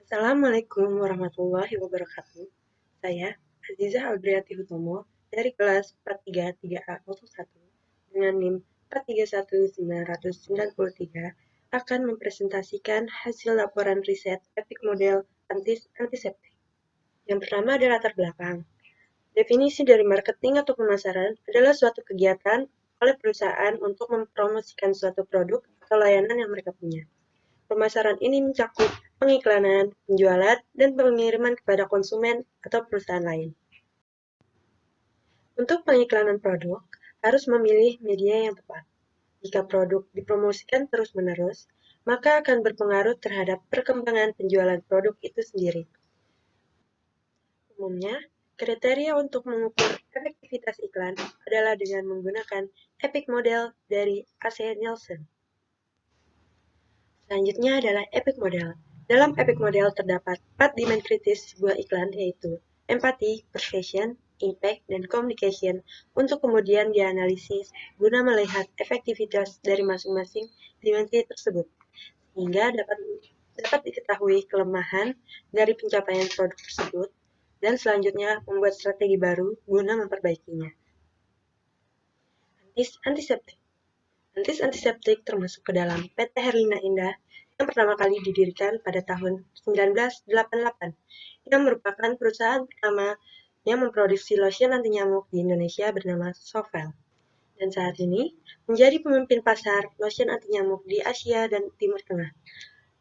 Assalamualaikum warahmatullahi wabarakatuh. Saya, Azizah Albriati Hutomo, dari kelas 433A01 dengan NIM 4319993 akan mempresentasikan hasil laporan riset EPIC model antiseptik. Yang pertama adalah latar belakang. Definisi dari marketing atau pemasaran adalah suatu kegiatan oleh perusahaan untuk mempromosikan suatu produk atau layanan yang mereka punya. Pemasaran ini mencakup pengiklanan, penjualan, dan pengiriman kepada konsumen atau perusahaan lain. Untuk pengiklanan produk, harus memilih media yang tepat. Jika produk dipromosikan terus-menerus, maka akan berpengaruh terhadap perkembangan penjualan produk itu sendiri. Umumnya, kriteria untuk mengukur efektivitas iklan adalah dengan menggunakan EPIC model dari AC Nielsen. Selanjutnya adalah epic model. Dalam epic model terdapat 4 dimensi kritis sebuah iklan, yaitu empati, persuasion, impact, dan communication, untuk kemudian dianalisis guna melihat efektivitas dari masing-masing dimensi tersebut, sehingga dapat diketahui kelemahan dari pencapaian produk tersebut, dan selanjutnya membuat strategi baru guna memperbaikinya. Antiseptik. Antiseptik termasuk ke dalam PT Herlina Indah yang pertama kali didirikan pada tahun 1988, yang merupakan perusahaan pertama yang memproduksi lotion anti nyamuk di Indonesia bernama Sovel, dan saat ini menjadi pemimpin pasar lotion anti nyamuk di Asia dan Timur Tengah.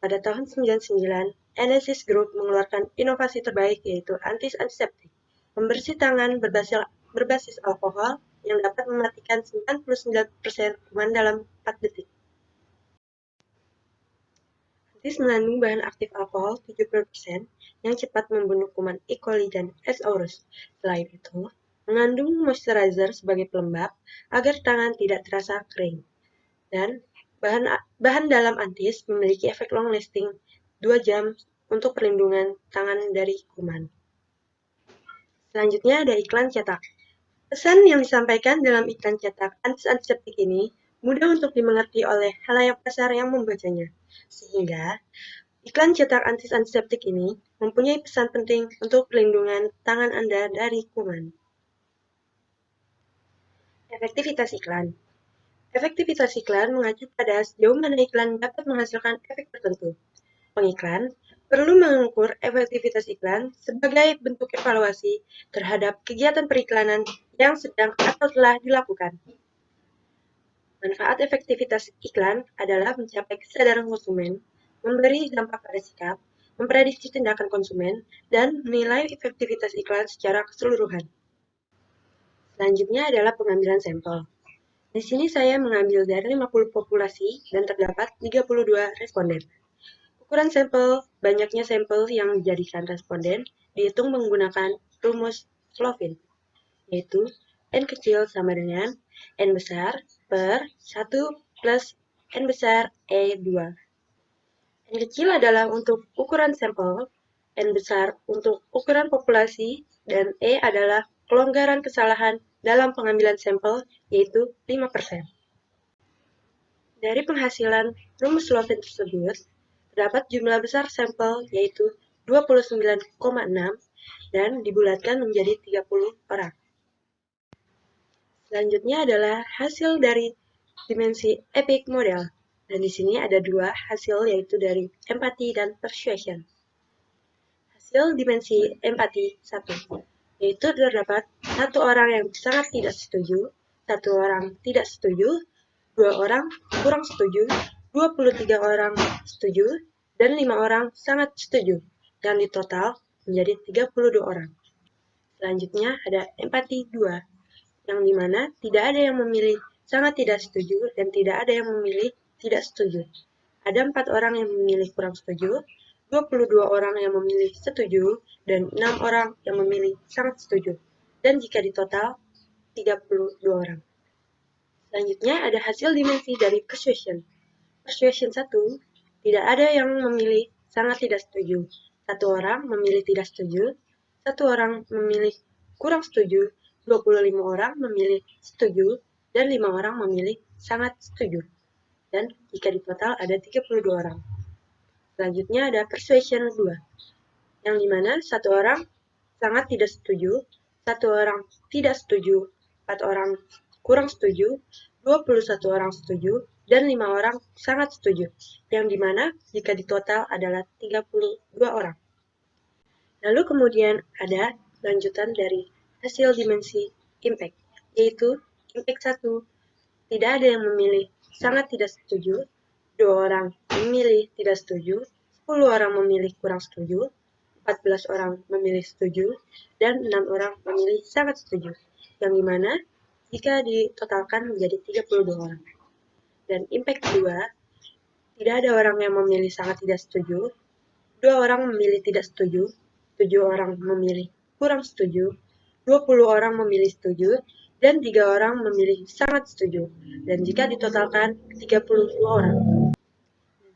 Pada tahun 1999, Enesis Group mengeluarkan inovasi terbaik, yaitu antiseptik pembersih tangan berbasis alkohol yang dapat mematikan 99% kuman dalam 4 detik. Antis mengandung bahan aktif alkohol 70% yang cepat membunuh kuman E. coli dan S. aureus. Selain itu, mengandung moisturizer sebagai pelembab agar tangan tidak terasa kering. Dan bahan dalam antis memiliki efek long lasting 2 jam untuk perlindungan tangan dari kuman. Selanjutnya ada iklan cetak. Pesan yang disampaikan dalam iklan cetak antiseptik ini mudah untuk dimengerti oleh khalayak pasar yang membacanya, sehingga iklan cetak antiseptik ini mempunyai pesan penting untuk perlindungan tangan Anda dari kuman. Efektivitas iklan. Efektivitas iklan mengacu pada sejauh mana iklan dapat menghasilkan efek tertentu. Pengiklan perlu mengukur efektivitas iklan sebagai bentuk evaluasi terhadap kegiatan periklanan yang sedang atau telah dilakukan. Manfaat efektivitas iklan adalah mencapai kesadaran konsumen, memberi dampak pada sikap, memprediksi tindakan konsumen, dan menilai efektivitas iklan secara keseluruhan. Selanjutnya adalah pengambilan sampel. Di sini saya mengambil dari 50 populasi dan terdapat 32 responden. Ukuran sampel, banyaknya sampel yang dijadikan responden dihitung menggunakan rumus Slovin, yaitu N kecil sama dengan N besar per 1 plus N besar E2. N kecil adalah untuk ukuran sampel, N besar untuk ukuran populasi, dan E adalah kelonggaran kesalahan dalam pengambilan sampel, yaitu 5%. Dari penghasilan rumus Slovin tersebut, terdapat jumlah besar sampel, yaitu 29,6, dan dibulatkan menjadi 30 orang. Selanjutnya adalah hasil dari dimensi EPIC model. Dan di sini ada 2 hasil, yaitu dari empati dan persuasion. Hasil dimensi empati 1, yaitu terdapat 1 orang yang sangat tidak setuju, 1 orang tidak setuju, 2 orang kurang setuju, 23 orang setuju, dan 5 orang sangat setuju, yang di total menjadi 32 orang. Selanjutnya ada empati 2, yang dimana tidak ada yang memilih sangat tidak setuju dan tidak ada yang memilih tidak setuju. Ada 4 orang yang memilih kurang setuju, 22 orang yang memilih setuju, dan 6 orang yang memilih sangat setuju. Dan jika di total, 32 orang. Selanjutnya ada hasil dimensi dari persuasion. Persuasion 1, tidak ada yang memilih sangat tidak setuju. 1 orang memilih tidak setuju, 1 orang memilih kurang setuju, 25 orang memilih setuju, dan 5 orang memilih sangat setuju. Dan jika di total ada 32 orang. Selanjutnya ada persuasion 2, yang dimana satu orang sangat tidak setuju, satu orang tidak setuju, 4 orang kurang setuju, 21 orang setuju, dan 5 orang sangat setuju, yang dimana jika ditotal adalah 32 orang. Lalu kemudian ada lanjutan dari hasil dimensi impact, yaitu impact 1, tidak ada yang memilih sangat tidak setuju, 2 orang memilih tidak setuju, 10 orang memilih kurang setuju, 14 orang memilih setuju, dan 6 orang memilih sangat setuju, yang dimana jika ditotalkan menjadi 32 orang. Dan impact 2, tidak ada orang yang memilih sangat tidak setuju, 2 orang memilih tidak setuju, 7 orang memilih kurang setuju, 20 orang memilih setuju, dan 3 orang memilih sangat setuju. Dan jika ditotalkan 32 orang.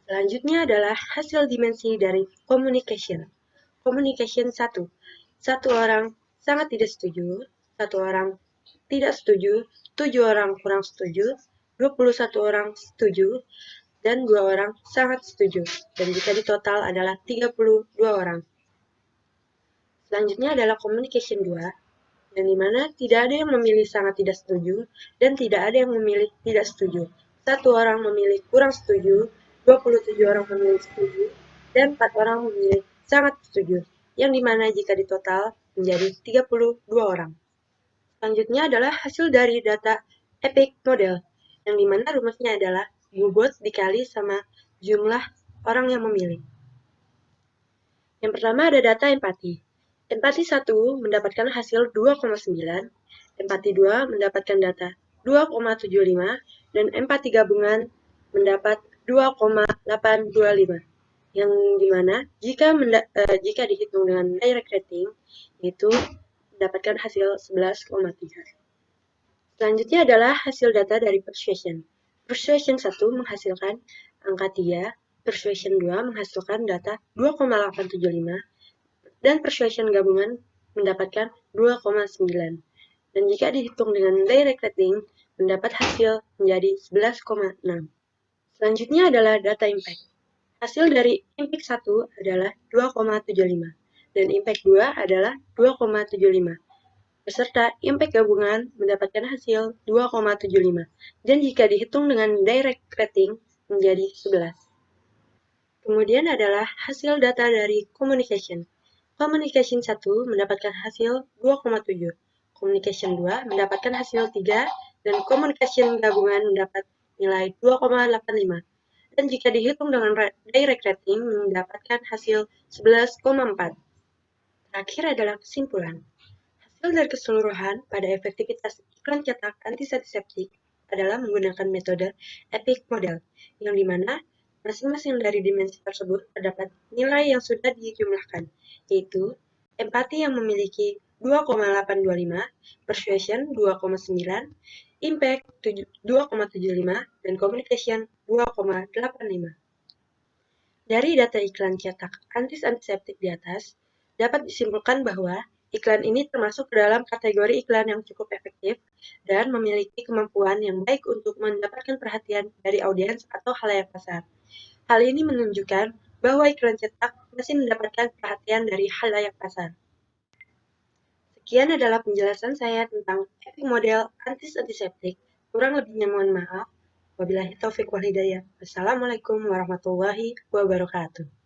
Selanjutnya adalah hasil dimensi dari communication. Communication 1. 1 orang sangat tidak setuju, 1 orang tidak setuju, 7 orang kurang setuju, 21 orang setuju, dan 2 orang sangat setuju. Dan jika ditotal adalah 32 orang. Selanjutnya adalah communication 2, yang dimana tidak ada yang memilih sangat tidak setuju, dan tidak ada yang memilih tidak setuju. 1 orang memilih kurang setuju, 27 orang memilih setuju, dan 4 orang memilih sangat setuju, yang dimana jika ditotal menjadi 32 orang. Selanjutnya adalah hasil dari data epic model, yang dimana rumusnya adalah bobot dikali sama jumlah orang yang memilih. Yang pertama ada data empati. Empati 1 mendapatkan hasil 2,9, empati 2 mendapatkan data 2,75, dan empati gabungan mendapat 2,825. Yang dimana jika dihitung dengan direct rating, itu mendapatkan hasil 11,3. Selanjutnya adalah hasil data dari persuasion. Persuasion 1 menghasilkan angka 3, persuasion 2 menghasilkan data 2,875, dan persuasion gabungan mendapatkan 2,9. Dan jika dihitung dengan direct rating, mendapat hasil menjadi 11,6. Selanjutnya adalah data impact. Hasil dari impact 1 adalah 2,75, dan impact 2 adalah 2,75. Beserta impact gabungan mendapatkan hasil 2,75, dan jika dihitung dengan direct rating menjadi 11. Kemudian adalah hasil data dari communication. Communication 1 mendapatkan hasil 2,7, communication 2 mendapatkan hasil 3, dan communication gabungan mendapat nilai 2,85. Dan jika dihitung dengan direct rating mendapatkan hasil 11,4. Terakhir adalah kesimpulan. Hasil dari keseluruhan pada efektivitas iklan cetak antiseptik adalah menggunakan metode epic model, yang dimana masing-masing dari dimensi tersebut terdapat nilai yang sudah dijumlahkan, yaitu empati yang memiliki 2,825, persuasion 2,9, impact 2,75, dan communication 2,85. Dari data iklan cetak antiseptik di atas, dapat disimpulkan bahwa iklan ini termasuk ke dalam kategori iklan yang cukup efektif dan memiliki kemampuan yang baik untuk mendapatkan perhatian dari audiens atau khalayak pasar. Hal ini menunjukkan bahwa iklan cetak masih mendapatkan perhatian dari khalayak pasar. Sekian adalah penjelasan saya tentang epic model antiseptik. Kurang lebihnya mohon maaf. Wabillahi taufiq wal hidayah. Wassalamualaikum warahmatullahi wabarakatuh.